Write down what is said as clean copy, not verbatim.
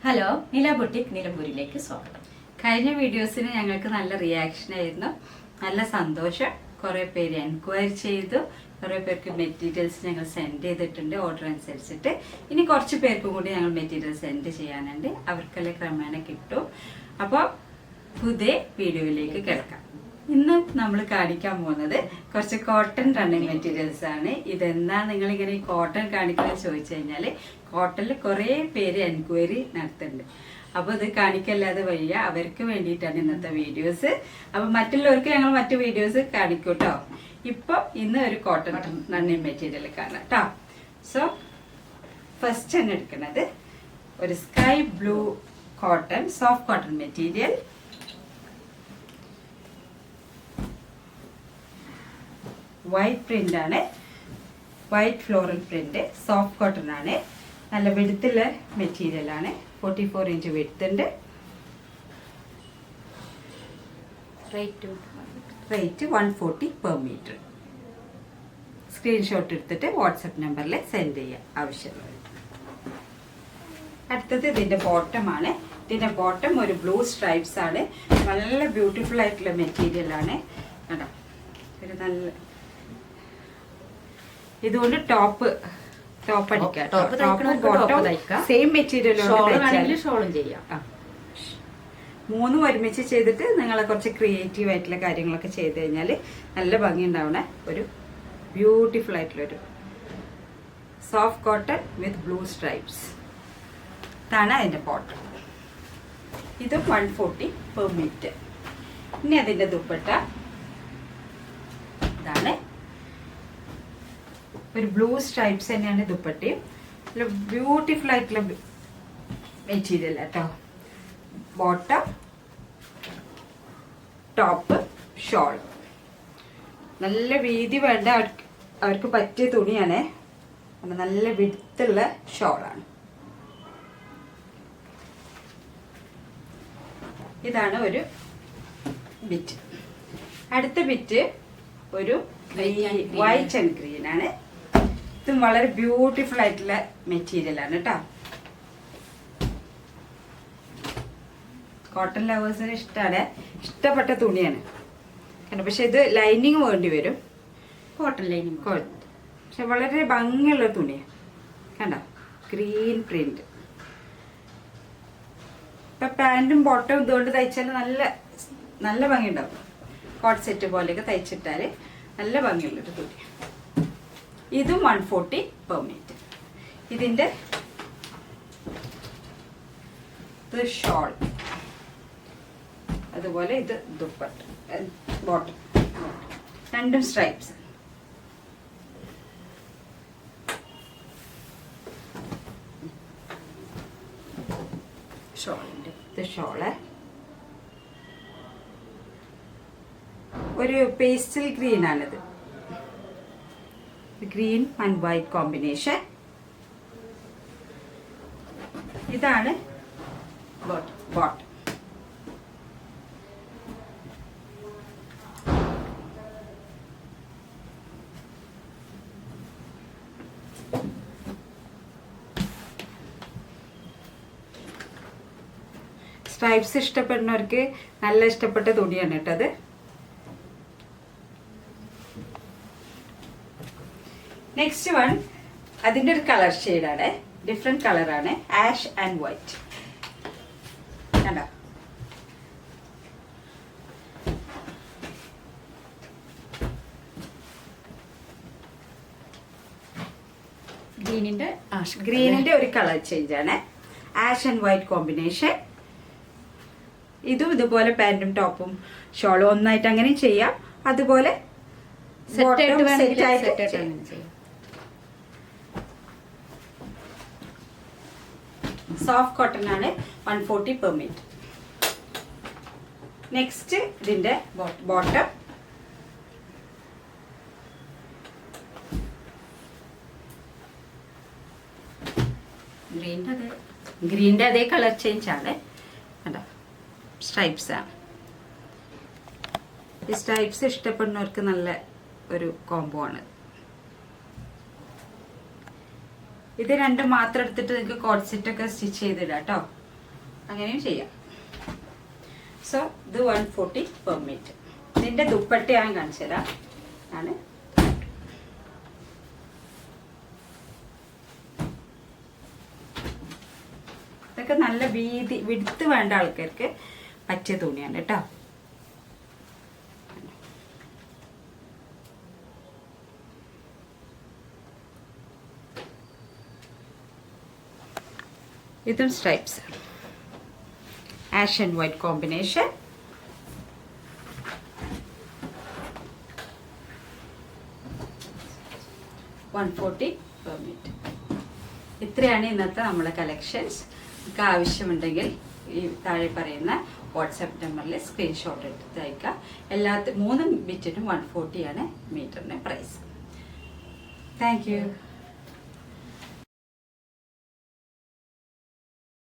Hello, നില boutique നിലമ്പൂരിലേക്ക് സ്വാഗതം. കഴിഞ്ഞ വീഡിയോസിന് ഞങ്ങൾക്ക് നല്ല റിയാക്ഷൻ ആയിരുന്നു, നല്ല സന്തോഷം. കുറെ പേര് എൻക്വയറി ചെയ്തു, കുറെ പേർക്ക് മെറ്റീരിയൽസ് ഞങ്ങൾ സെൻഡ് ചെയ്തിട്ടുണ്ട് ഓർഡർ അനുസരിച്ചിട്ട്. ഇനി കുറച്ച് പേർക്കും കൂടി ഞങ്ങൾ മെറ്റീരിയൽ സെൻഡ് ചെയ്യാനുണ്ട്, അവർക്കെല്ലാം ക്രമേണ കിട്ടും. അപ്പോൾ പുതിയ വീഡിയോയിലേക്ക് കിടക്കാം. ഇന്ന് നമ്മൾ കാണിക്കാൻ പോകുന്നത് കുറച്ച് കോട്ടൺ റണ്ണിങ് മെറ്റീരിയൽസ് ആണ്. ഇതെന്താ നിങ്ങളിങ്ങനെ ഈ കോട്ടൺ കാണിക്കുന്നത് ചോദിച്ചു കഴിഞ്ഞാൽ, കോട്ടണിൽ കുറേ പേര് എൻക്വയറി നടത്തുന്നുണ്ട്. അപ്പോൾ ഇത് കാണിക്കല്ലാതെ വയ്യ, അവർക്ക് വേണ്ടിയിട്ടാണ് ഇന്നത്തെ വീഡിയോസ്. അപ്പോൾ മറ്റുള്ളവർക്ക് ഞങ്ങൾ മറ്റു വീഡിയോസ് കാണിക്കും കേട്ടോ. ഇപ്പോൾ ഇന്ന് ഒരു കോട്ടൺ റണ്ണിങ് മെറ്റീരിയൽ കാണാം കേട്ടോ. സോ ഫസ്റ്റ് തന്നെ എടുക്കുന്നത് ഒരു sky blue cotton, soft cotton material. White print ആണ്, white floral print, soft cotton ആണ്, നല്ല വെടുത്തുള്ള മെറ്റീരിയൽ ആണ്. 44 ഇഞ്ച് വെടുത്തുണ്ട്. Rate 140 per metre. സ്ക്രീൻഷോട്ട് എടുത്തിട്ട് വാട്സപ്പ് നമ്പറിൽ സെൻഡ് ചെയ്യാം ആവശ്യമുള്ളത്. അടുത്തത് ഇതിന്റെ ബോട്ടം ആണ്. ഇതിന്റെ ബോട്ടം ഒരു ബ്ലൂ സ്ട്രൈപ്സ് ആണ്, നല്ല ബ്യൂട്ടിഫുൾ ആയിട്ടുള്ള മെറ്റീരിയൽ ആണ് കേട്ടോ. ഒരു നല്ല ഇതുകൊണ്ട് ടോപ്പ് അടിക്കാം, സെയിം മെറ്റീരിയൽ മൂന്നും ഒരുമിച്ച് ചെയ്തിട്ട് നിങ്ങളെ കുറച്ച് ക്രിയേറ്റീവ് ആയിട്ടുള്ള കാര്യങ്ങളൊക്കെ ചെയ്ത് കഴിഞ്ഞാൽ നല്ല ഭംഗി ഉണ്ടാവുന്ന ഒരു ബ്യൂട്ടിഫുൾ ആയിട്ടുള്ള ഒരു സോഫ്റ്റ് കോട്ടൺ വിത്ത് ബ്ലൂ സ്ട്രൈപ്സ്. ഇതാണ് അതിന്റെ ബോട്ടം. ഇത് 140 പെർ മീറ്റർ. ഇനി അതിന്റെ ദുപ്പട്ട ഇതാണ്, ഒരു ബ്ലൂ സ്ട്രൈപ്സ് തന്നെയാണ് ദുപ്പട്ടയും. ബ്യൂട്ടിഫുൾ ആയിട്ടുള്ള മെറ്റീരിയൽ കേട്ടോ. Bottom, top, shawl. നല്ല വീതി വേണ്ട അവർക്ക് പറ്റിയ തുണിയാണ്, നല്ല വിടുത്തുള്ള ഷോളാണ്. ഇതാണ് ഒരു ബിറ്റ്. അടുത്ത ബിറ്റ് ഒരു വൈറ്റ് ആൻഡ് ഗ്രീൻ ആണ്. ഇതും വളരെ ബ്യൂട്ടിഫുൾ ആയിട്ടുള്ള മെറ്റീരിയൽ ആണ് കേട്ടോ. കോട്ടൺ ലവേഴ്സിന് ഇഷ്ടമാണ്, ഇഷ്ടപ്പെട്ട തുണിയാണ്. പക്ഷെ ഇത് ലൈനിങ് വേണ്ടി വരും, കോട്ടൺ ലൈനിങ്. പക്ഷെ വളരെ ഭംഗിയുള്ള തുണിയാണ് കണ്ടോ, ഗ്രീൻ പ്രിന്റ്. ഇപ്പൊ പാന്റും ബോട്ടവും ഇതുകൊണ്ട് തയ്ച്ചാൽ നല്ല ഭംഗി ഉണ്ടാവും. കോട്ട് സെറ്റ് പോലെയൊക്കെ തയ്ച്ചിട്ടാല് നല്ല ഭംഗിയുള്ളൊരു തുണിയാണ്. ഇതും 140 പെർ മീറ്റർ. ഇതിന്റെ ഷോൾ, അതുപോലെ ഇത് ദുപ്പട്ട, ബോട്ടം, രണ്ടും സ്ട്രൈപ്സ്. ഷോളിന്റെ ഇത് ഷോള് ഒരു പേസ്റ്റൽ ഗ്രീൻ ആണിത്, ഗ്രീൻ ആൻഡ് വൈറ്റ് കോമ്പിനേഷൻ. ഇതാണ് ബോട്ടം. സ്ട്രൈപ്സ് ഇഷ്ടപ്പെടുന്നവർക്ക് നല്ല ഇഷ്ടപ്പെട്ട തുണിയാണ് കേട്ടത്. നെക്സ്റ്റ് വൺ അതിന്റെ ഒരു കളർ ഷെയ്ഡാണ്, ഡിഫറെന്റ് കളറാണ്, ആഷ് ആൻഡ് വൈറ്റ്. കണ്ടോ, ഗ്രീനിന്റെ ഒരു കളർ ചേഞ്ച് ആണ്, ആഷ് ആൻഡ് വൈറ്റ് കോമ്പിനേഷൻ. ഇതും ഇതുപോലെ പാന്റും ടോപ്പും ഷോളും ഒന്നായിട്ട് അങ്ങനെ ചെയ്യാം, അതുപോലെ സോഫ്റ്റ് കോട്ടൺ ആണ്, 140 പെർ മീറ്റർ. നെക്സ്റ്റ് ഇതിന്റെ ബോട്ടം ഗ്രീൻ്റെ അതേ കളർ ചേഞ്ച് ആണ് കേട്ടോ, സ്ട്രൈപ്സ് ആണ്. ഈ സ്ട്രൈപ്സ് ഇഷ്ടപ്പെടുന്നവർക്ക് നല്ല ഒരു കോംബോ ആണ്. ഇത് രണ്ടും മാത്രം എടുത്തിട്ട് നിങ്ങൾക്ക് കോട്ട് സെറ്റ് ഒക്കെ സ്റ്റിച്ച് ചെയ്തിടാം കേട്ടോ. അങ്ങനെയും ചെയ്യാം. സോ ഇത് 140 പെർ മീറ്റർ. ഇതിൻ്റെ ദുപ്പട്ട ഞാൻ കാണിച്ചു തരാം. ആണ് ഇതൊക്കെ നല്ല വിടുത്ത് വേണ്ട ആൾക്കാർക്ക് പറ്റിയ തുണിയാണ് കേട്ടോ. ഇതും stripes, ash and white combination. $140 per metre. ഇത്രയാണ് ഇന്നത്തെ നമ്മളെ കളക്ഷൻസ്. നിങ്ങൾക്ക് ആവശ്യമുണ്ടെങ്കിൽ ഈ താഴെ പറയുന്ന വാട്സാപ്പ് നമ്പറിൽ സ്ക്രീൻഷോട്ട് എടുത്ത് അയക്കാം. 3 ബിറ്റിനും 140 ആണ് മീറ്ററിന് പ്രൈസ്. Thank you.